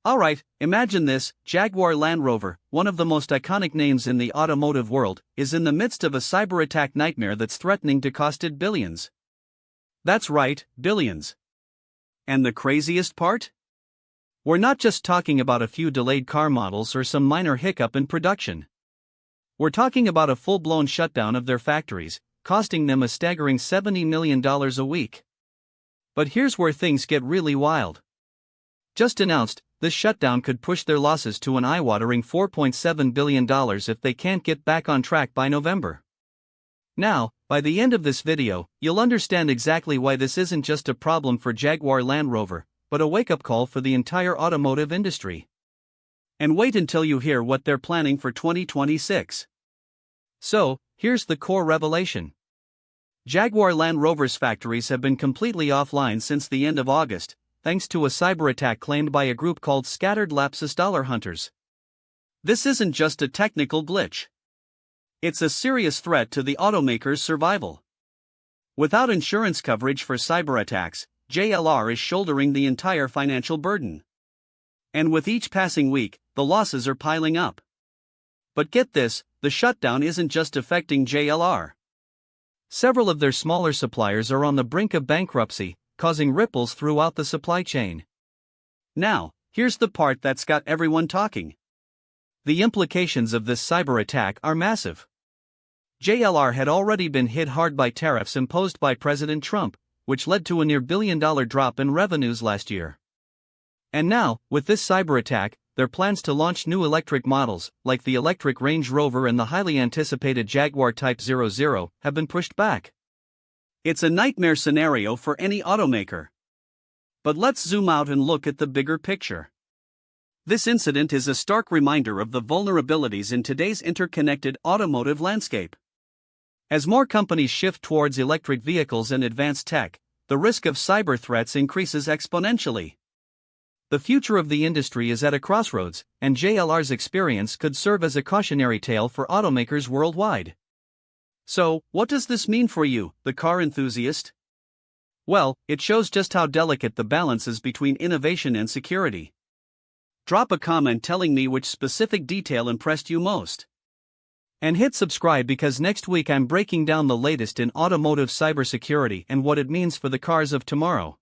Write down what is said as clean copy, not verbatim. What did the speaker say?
Alright, imagine this: Jaguar Land Rover, one of the most iconic names in the automotive world, is in the midst of a cyberattack nightmare that's threatening to cost it billions. That's right, billions. And the craziest part? We're not just talking about a few delayed car models or some minor hiccup in production. We're talking about a full-blown shutdown of their factories, costing them a staggering $70 million a week. But here's where things get really wild. Just announced, this shutdown could push their losses to an eye-watering $4.7 billion if they can't get back on track by November. Now, by the end of this video, you'll understand exactly why this isn't just a problem for Jaguar Land Rover, but a wake-up call for the entire automotive industry. And wait until you hear what they're planning for 2026. So, here's the core revelation. Jaguar Land Rover's factories have been completely offline since the end of August, thanks to a cyberattack claimed by a group called Scattered Lapsus Dollar Hunters. This isn't just a technical glitch. It's a serious threat to the automaker's survival. Without insurance coverage for cyberattacks, JLR is shouldering the entire financial burden. And with each passing week, the losses are piling up. But get this, the shutdown isn't just affecting JLR. Several of their smaller suppliers are on the brink of bankruptcy, causing ripples throughout the supply chain. Now, here's the part that's got everyone talking. The implications of this cyberattack are massive. JLR had already been hit hard by tariffs imposed by President Trump, which led to a near billion-dollar drop in revenues last year. And now, with this cyberattack, their plans to launch new electric models, like the electric Range Rover and the highly anticipated Jaguar Type 00, have been pushed back. It's a nightmare scenario for any automaker. But let's zoom out and look at the bigger picture. This incident is a stark reminder of the vulnerabilities in today's interconnected automotive landscape. As more companies shift towards electric vehicles and advanced tech, the risk of cyber threats increases exponentially. The future of the industry is at a crossroads, and JLR's experience could serve as a cautionary tale for automakers worldwide. So, what does this mean for you, the car enthusiast? Well, it shows just how delicate the balance is between innovation and security. Drop a comment telling me which specific detail impressed you most. And hit subscribe because next week I'm breaking down the latest in automotive cybersecurity and what it means for the cars of tomorrow.